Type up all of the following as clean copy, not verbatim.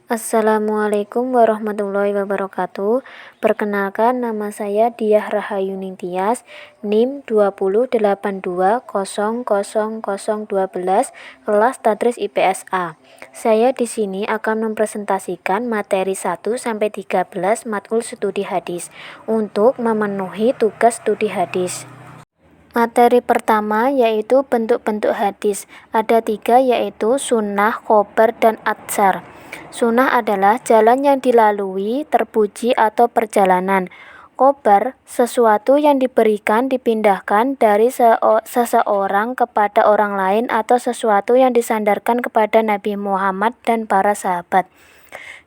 Assalamualaikum warahmatullahi wabarakatuh. Perkenalkan, nama saya Diah Rahayuning Tias, NIM 208200012, kelas Tadris IPS A. Saya di sini akan mempresentasikan materi 1 sampai 13 matkul studi hadis untuk memenuhi tugas studi hadis. Materi pertama yaitu bentuk-bentuk hadis. Ada 3, yaitu sunnah, khobar, dan atsar. Sunnah adalah jalan yang dilalui, terpuji, atau perjalanan. Khobar, sesuatu yang diberikan, dipindahkan dari seseorang kepada orang lain atau sesuatu yang disandarkan kepada Nabi Muhammad dan para sahabat.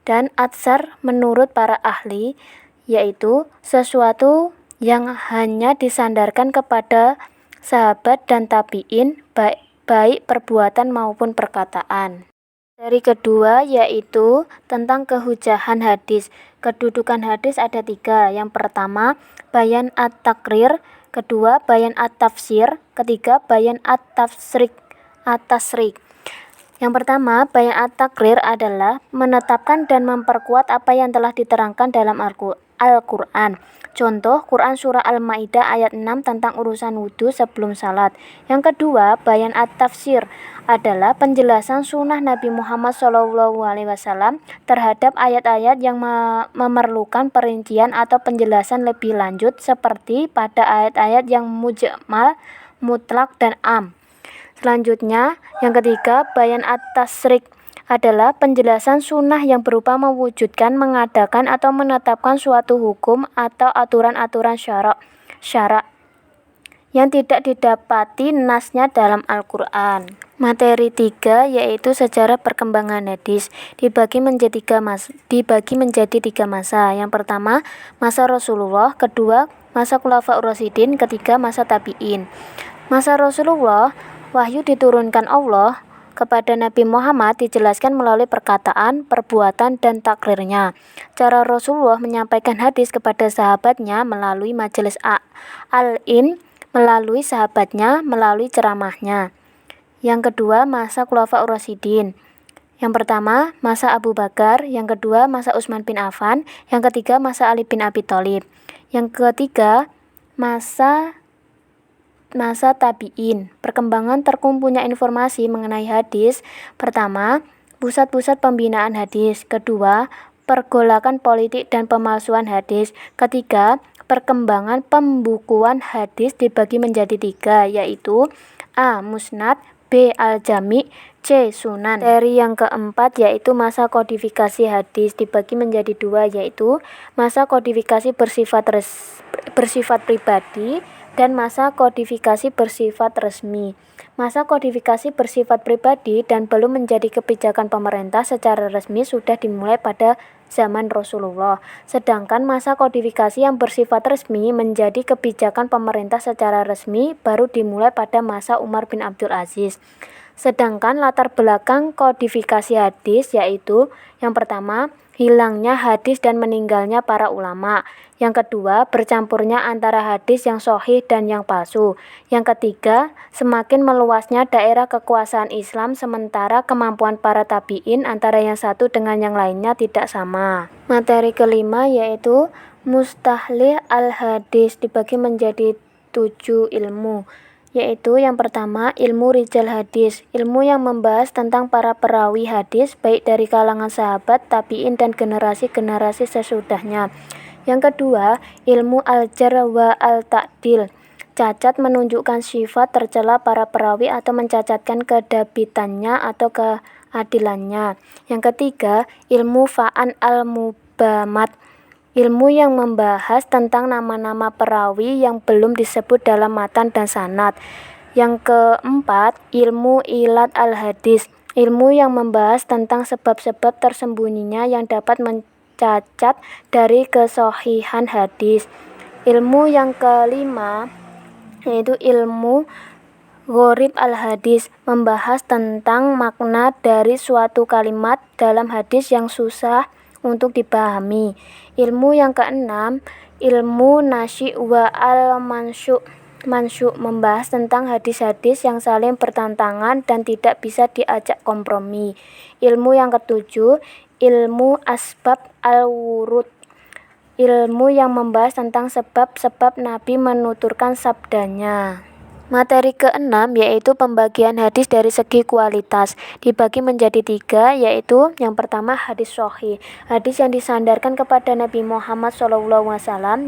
Dan atsar menurut para ahli yaitu sesuatu yang hanya disandarkan kepada sahabat dan tabi'in, baik perbuatan maupun perkataan. Dari kedua yaitu tentang kehujahan hadis. Kedudukan hadis ada 3. Yang pertama, bayan at-takrir. Kedua, bayan at-tafsir. Ketiga, bayan at-tasrik. Yang pertama, bayan at-takrir adalah menetapkan dan memperkuat apa yang telah diterangkan dalam Al-Quran. Contoh, Quran Surah Al-Ma'idah ayat 6 tentang urusan wudhu sebelum salat. Yang kedua, bayan at-tafsir adalah penjelasan sunnah Nabi Muhammad SAW terhadap ayat-ayat yang memerlukan perincian atau penjelasan lebih lanjut seperti pada ayat-ayat yang mujmal, mutlak, dan am. Selanjutnya, yang ketiga, bayan at-tasrik adalah penjelasan sunnah yang berupa mewujudkan, mengadakan, atau menetapkan suatu hukum atau aturan-aturan syara' yang tidak didapati nasnya dalam Al-Quran. Materi 3 yaitu sejarah perkembangan hadis, dibagi menjadi 3 masa. Yang pertama, masa Rasulullah. Kedua, masa Khulafaur Rasyidin. Ketiga, masa tabi'in. Masa Rasulullah, wahyu diturunkan Allah kepada Nabi Muhammad dijelaskan melalui perkataan, perbuatan, dan takrirnya. Cara Rasulullah menyampaikan hadis kepada sahabatnya melalui majelis al-ilm, melalui sahabatnya, melalui ceramahnya. Yang kedua, masa Khulafaur Rasyidin. Yang pertama, masa Abu Bakar. Yang kedua, masa Utsman bin Affan. Yang ketiga, masa Ali bin Abi Thalib. Yang ketiga, masa tabi'in. Perkembangan terkumpulnya informasi mengenai hadis. Pertama, pusat-pusat pembinaan hadis. Kedua, pergolakan politik dan pemalsuan hadis. Ketiga, perkembangan pembukuan hadis dibagi menjadi 3, yaitu A. Musnad, B. Al-Jami', C. Sunan. Dari yang keempat yaitu masa kodifikasi hadis, dibagi menjadi 2, yaitu masa kodifikasi bersifat pribadi dan masa kodifikasi bersifat resmi. Masa kodifikasi bersifat pribadi dan belum menjadi kebijakan pemerintah secara resmi sudah dimulai pada zaman Rasulullah. Sedangkan masa kodifikasi yang bersifat resmi menjadi kebijakan pemerintah secara resmi baru dimulai pada masa Umar bin Abdul Aziz. Sedangkan latar belakang kodifikasi hadis yaitu yang pertama, hilangnya hadis dan meninggalnya para ulama. Yang kedua, bercampurnya antara hadis yang sahih dan yang palsu. Yang ketiga, semakin meluasnya daerah kekuasaan Islam sementara kemampuan para tabi'in antara yang satu dengan yang lainnya tidak sama. Materi kelima yaitu mustahlih al-hadis, dibagi menjadi 7 ilmu. Yaitu yang pertama, ilmu rijal hadis, ilmu yang membahas tentang para perawi hadis baik dari kalangan sahabat, tabi'in, dan generasi-generasi sesudahnya. Yang kedua, ilmu al-jar wa al-ta'dil, cacat menunjukkan sifat tercela para perawi atau mencacatkan kedabitannya atau keadilannya. Yang ketiga, ilmu fa'an al-mubamat, ilmu yang membahas tentang nama-nama perawi yang belum disebut dalam matan dan sanad. Yang keempat, ilmu ilat al-hadis, ilmu yang membahas tentang sebab-sebab tersembunyinya yang dapat mencacat dari kesohihan hadis. Ilmu yang kelima yaitu ilmu gharib al-hadis, membahas tentang makna dari suatu kalimat dalam hadis yang susah untuk dipahami. Ilmu yang keenam, ilmu nasyi' wa al-mansyu', membahas tentang hadis-hadis yang saling bertentangan dan tidak bisa diajak kompromi. Ilmu yang ketujuh, ilmu asbab al-wurud, ilmu yang membahas tentang sebab-sebab Nabi menuturkan sabdanya. Materi keenam yaitu pembagian hadis dari segi kualitas. Dibagi menjadi 3, yaitu yang pertama hadis sahih, hadis yang disandarkan kepada Nabi Muhammad SAW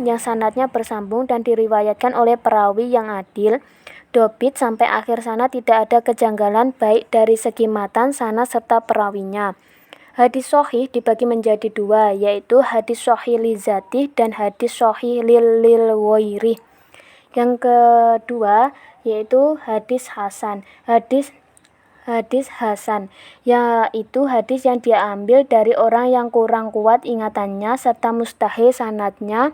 yang sanadnya bersambung dan diriwayatkan oleh perawi yang adil, dobit sampai akhir sanad, tidak ada kejanggalan baik dari segi matan, sanad serta perawinya. Hadis sahih dibagi menjadi 2, yaitu hadis sahih li dzatih dan hadis sahih lil ghairi. Yang kedua yaitu hadis hasan. Hadis hasan yaitu hadis yang diambil dari orang yang kurang kuat ingatannya serta mustahil sanadnya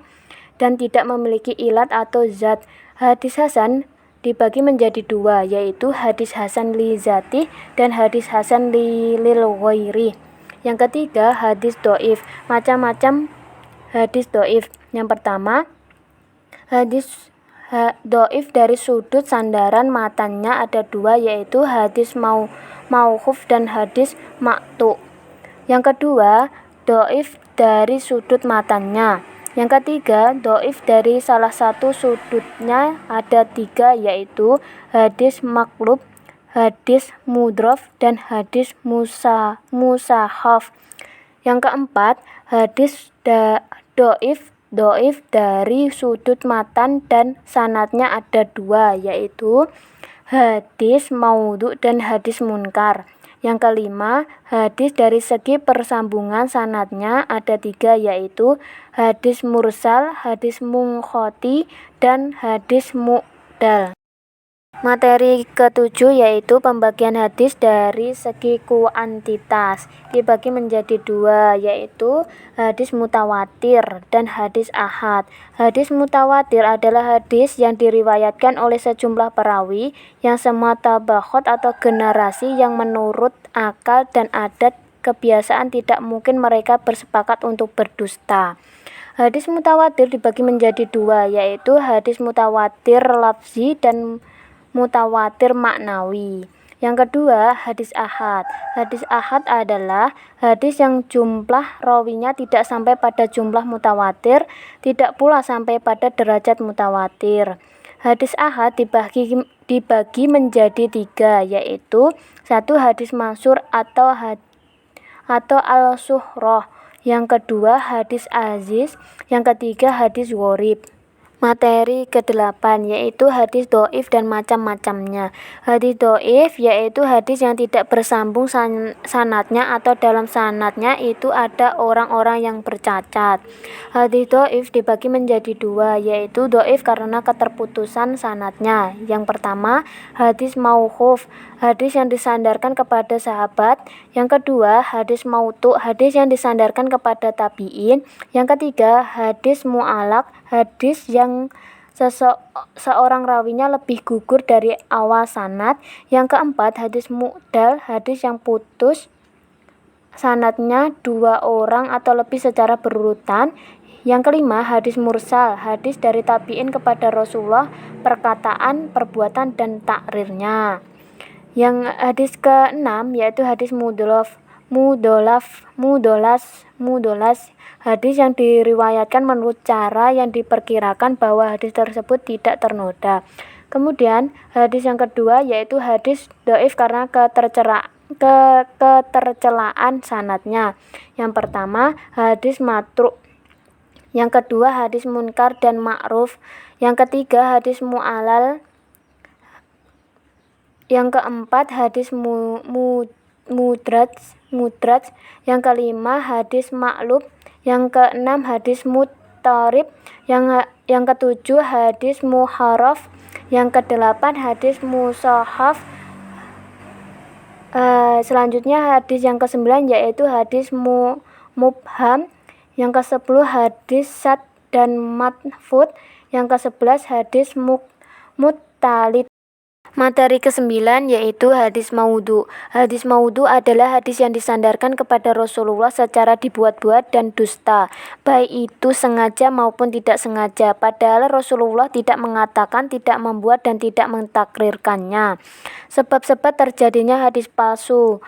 dan tidak memiliki ilat atau zat. Hadis hasan dibagi menjadi 2, yaitu hadis hasan li dzatih dan hadis hasan lil ghairi. Yang ketiga hadis dhaif. Macam-macam hadis dhaif. Yang pertama, hadis dhaif dari sudut sandaran matannya ada 2, yaitu hadis mauquf dan hadis maqtu'. Yang kedua, dhaif dari sudut matannya. Yang ketiga, dhaif dari salah satu sudutnya ada 3, yaitu hadis maqlub, hadis mudrof, dan hadis musahaf. Yang keempat, hadis dhaif dari sudut matan dan sanadnya ada 2, yaitu hadis maudhu dan hadis munkar. Yang kelima, hadis dari segi persambungan sanadnya ada 3, yaitu hadis mursal, hadis munqati, dan hadis mu'dal. Materi ketujuh yaitu pembagian hadis dari segi kuantitas. Dibagi menjadi 2, yaitu hadis mutawatir dan hadis ahad. Hadis mutawatir adalah hadis yang diriwayatkan oleh sejumlah perawi yang semua tabaqat atau generasi yang menurut akal dan adat kebiasaan tidak mungkin mereka bersepakat untuk berdusta. Hadis mutawatir dibagi menjadi 2, yaitu hadis mutawatir lafzi dan mutawatir maknawi. Yang kedua, hadis ahad. Hadis ahad adalah hadis yang jumlah rawinya tidak sampai pada jumlah mutawatir, tidak pula sampai pada derajat mutawatir. Hadis ahad dibagi menjadi 3, yaitu 1 hadis mansur atau al-suhroh. Yang kedua, hadis aziz. Yang ketiga, hadis gharib. Materi ke-8 yaitu hadis dhaif dan macam-macamnya. Hadis dhaif yaitu hadis yang tidak bersambung sanadnya atau dalam sanadnya itu ada orang-orang yang bercacat. Hadis dhaif dibagi menjadi 2, yaitu dhaif karena keterputusan sanadnya. Yang pertama, hadis mauquf, hadis yang disandarkan kepada sahabat. Yang kedua, hadis mautu', hadis yang disandarkan kepada tabi'in. Yang ketiga, hadis mu'alaq, hadis yang seorang rawinya lebih gugur dari awal sanad. Yang keempat, hadis mu'dal, hadis yang putus sanadnya 2 orang atau lebih secara berurutan. Yang kelima, hadis mursal, hadis dari tabi'in kepada Rasulullah, perkataan, perbuatan, dan takrirnya. Yang hadis ke-6 yaitu hadis mudolas, hadis yang diriwayatkan menurut cara yang diperkirakan bahwa hadis tersebut tidak ternoda. Kemudian hadis yang kedua yaitu hadis dhaif karena ketercelaan sanadnya. Yang pertama, hadis matru'. Yang kedua, hadis munkar dan ma'ruf. Yang ketiga, hadis mu'alal. Yang keempat, hadis mudraj. Yang kelima, hadis ma'lub. Yang keenam, hadis muttarib. Yang ketujuh, hadis muharraf. Yang kedelapan, hadis musahaf. Selanjutnya hadis yang ke-9 yaitu hadis mubham. Yang ke-10 hadis sad dan matfud. Yang ke-11 hadis muttalid. Materi ke-9 yaitu hadis maudhu. Hadis maudhu adalah hadis yang disandarkan kepada Rasulullah secara dibuat-buat dan dusta, baik itu sengaja maupun tidak sengaja, padahal Rasulullah tidak mengatakan, tidak membuat, dan tidak mentakrirkannya. Sebab-sebab terjadinya hadis palsu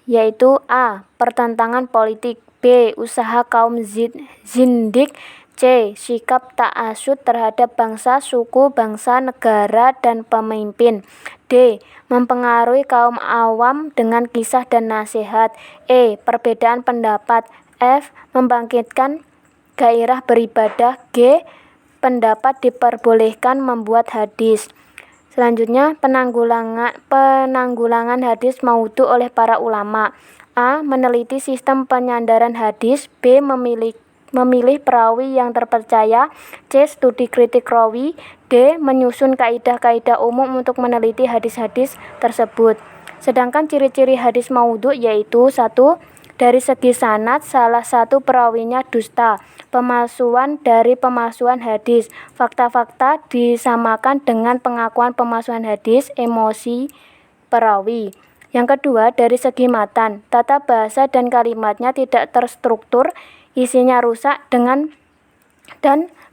yaitu A. Pertentangan politik, B. Usaha kaum zindik, C. Sikap ta'assub terhadap bangsa, suku, bangsa, negara, dan pemimpin, D. Mempengaruhi kaum awam dengan kisah dan nasihat, E. Perbedaan pendapat, F. Membangkitkan gairah beribadah, G. Pendapat diperbolehkan membuat hadis. Selanjutnya, penanggulangan hadis maudhu oleh para ulama. A. Meneliti sistem penyandaran hadis, B. Memilih perawi yang terpercaya, C. Studi kritik rawi, D. Menyusun kaidah-kaidah umum untuk meneliti hadis-hadis tersebut. Sedangkan ciri-ciri hadis maudhu yaitu 1. Dari segi sanad, salah satu perawinya dusta, pemalsuan dari pemalsuan hadis, fakta-fakta disamakan dengan pengakuan pemalsuan hadis, emosi perawi. Yang kedua, dari segi matan, tata bahasa dan kalimatnya tidak terstruktur, isinya rusak dan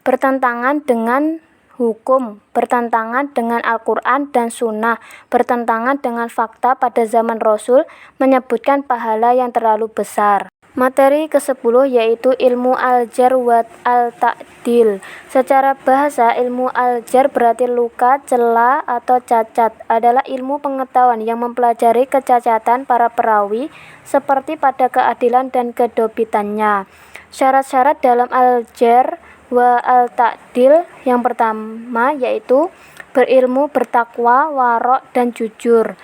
bertentangan dengan hukum, bertentangan dengan Al-Quran dan Sunnah, bertentangan dengan fakta pada zaman Rasul, menyebutkan pahala yang terlalu besar. Materi ke-10 yaitu ilmu al-jar wa al-ta'dil. Secara bahasa, ilmu al-jar berarti luka, cela, atau cacat. Adalah ilmu pengetahuan yang mempelajari kecacatan para perawi seperti pada keadilan dan kedobitannya. Syarat-syarat dalam al-jar wa al-ta'dil yang pertama yaitu berilmu, bertakwa, warok, dan jujur.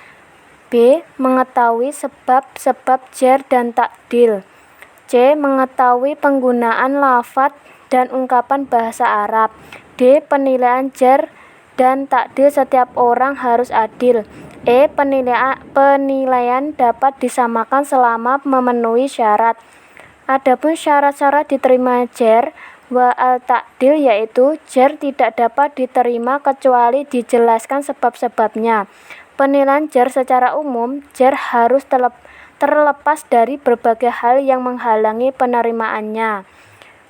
B. Mengetahui sebab-sebab jar dan ta'dil. C. Mengetahui penggunaan lafadz dan ungkapan bahasa Arab. D. Penilaian jar dan ta'dil setiap orang harus adil. E. Penilaian dapat disamakan selama memenuhi syarat. Adapun syarat-syarat diterima jar wa al-ta'dil yaitu jar tidak dapat diterima kecuali dijelaskan sebab-sebabnya. Penilaian jar secara umum, jar harus terlepas dari berbagai hal yang menghalangi penerimaannya.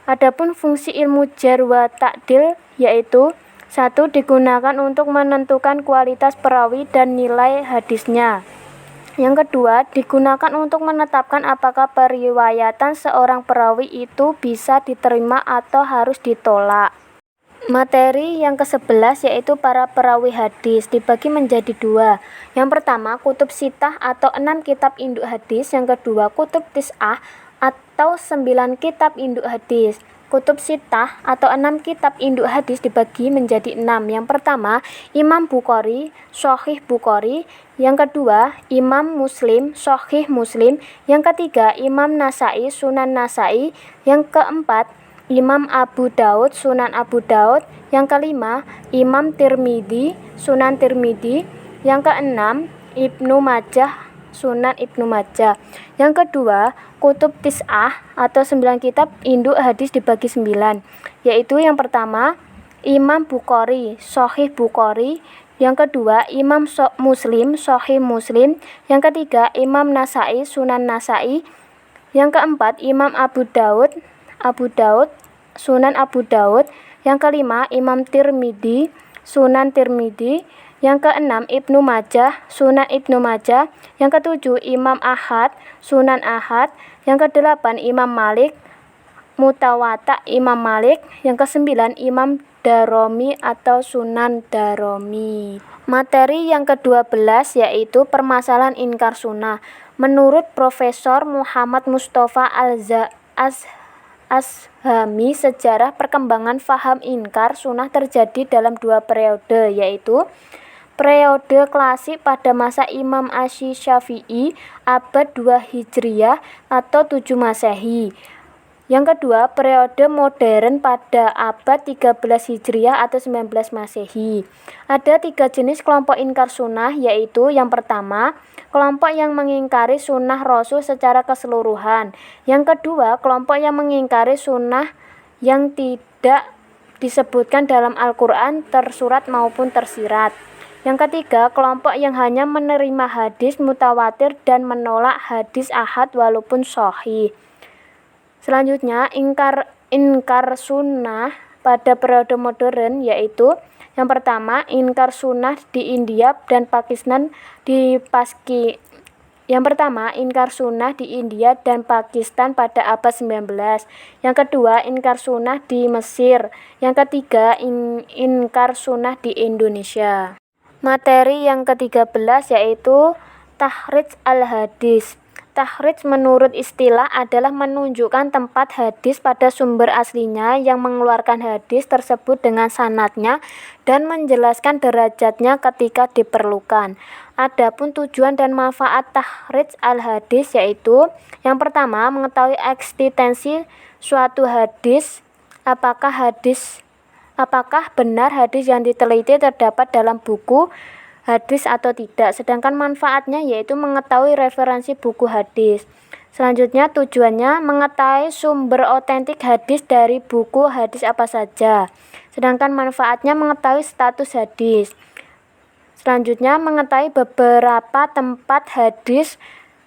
Adapun fungsi ilmu jar wa ta'dil yaitu 1. Digunakan untuk menentukan kualitas perawi dan nilai hadisnya. Yang kedua, digunakan untuk menetapkan apakah periwayatan seorang perawi itu bisa diterima atau harus ditolak. Materi yang ke-11 yaitu para perawi hadis dibagi menjadi 2. Yang pertama, kutub sitah atau 6 kitab induk hadis. Yang kedua, kutub tis'ah atau 9 kitab induk hadis. Kutub sitah atau 6 kitab induk hadis dibagi menjadi 6. Yang pertama, Imam Bukhari, Shahih Bukhari. Yang kedua, Imam Muslim, Shahih Muslim. Yang ketiga, Imam Nasai, Sunan Nasai. Yang keempat, Imam Abu Daud, Sunan Abu Daud. Yang kelima, Imam Tirmidzi, Sunan Tirmidzi. Yang keenam, Ibnu Majah, Sunan Ibnu Majah. Yang kedua, kutub tis'ah atau 9 kitab induk hadis dibagi 9, yaitu yang pertama, Imam Bukhari, Shahih Bukhari. Yang kedua, Imam Muslim, Shahih Muslim. Yang ketiga, Imam Nasai, Sunan Nasai. Yang keempat, Imam Abu Daud, Sunan Abu Daud. Yang kelima, Imam Tirmidzi, Sunan Tirmidzi. Yang keenam, Ibnu Majah, Sunan Ibnu Majah. Yang ketujuh, Imam Ahad, Sunan Ahad. Yang kedelapan, Imam Malik, Mutawatta Imam Malik. Yang kesembilan, Imam Daromi atau Sunan Daromi. Materi yang ke-12 yaitu permasalahan inkar sunnah. Menurut Profesor Muhammad Mustafa Ashami, sejarah perkembangan faham inkar sunnah terjadi dalam 2 periode, yaitu periode klasik pada masa Imam Asy-Syafi'i abad 2 Hijriah atau 7 Masehi. Yang kedua, periode modern pada abad 13 Hijriah atau 19 Masehi. Ada 3 jenis kelompok inkar sunnah, yaitu yang pertama, kelompok yang mengingkari sunnah Rasul secara keseluruhan. Yang kedua, kelompok yang mengingkari sunnah yang tidak disebutkan dalam Al-Quran tersurat maupun tersirat. Yang ketiga, kelompok yang hanya menerima hadis mutawatir dan menolak hadis ahad walaupun sahih. Selanjutnya, ingkar sunnah pada periode modern yaitu yang pertama, ingkar sunnah di India dan Pakistan Yang pertama, inkar sunnah di India dan Pakistan pada abad 19. Yang kedua, inkar sunnah di Mesir. Yang ketiga, inkar sunnah di Indonesia. Materi yang ke-13 yaitu Takhrij al-hadis. Takhrij menurut istilah adalah menunjukkan tempat hadis pada sumber aslinya yang mengeluarkan hadis tersebut dengan sanadnya dan menjelaskan derajatnya ketika diperlukan. Adapun tujuan dan manfaat takhrij al-hadis yaitu yang pertama, mengetahui eksistensi suatu hadis, apakah benar hadis yang diteliti terdapat dalam buku hadis atau tidak. Sedangkan manfaatnya yaitu mengetahui referensi buku hadis. Selanjutnya tujuannya mengetahui sumber otentik hadis dari buku hadis apa saja. Sedangkan manfaatnya mengetahui status hadis. Selanjutnya mengetahui beberapa tempat hadis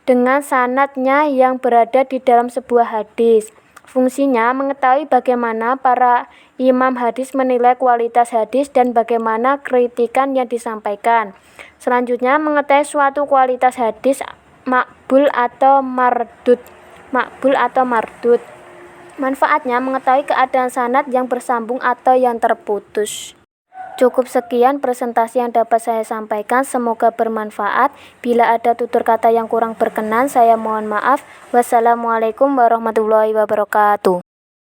dengan sanadnya yang berada di dalam sebuah hadis. Fungsinya mengetahui bagaimana para imam hadis menilai kualitas hadis dan bagaimana kritikan yang disampaikan. Selanjutnya mengetahui suatu kualitas hadis makbul atau mardud. Manfaatnya mengetahui keadaan sanad yang bersambung atau yang terputus. Cukup sekian presentasi yang dapat saya sampaikan, semoga bermanfaat. Bila ada tutur kata yang kurang berkenan, saya mohon maaf. Wassalamualaikum warahmatullahi wabarakatuh.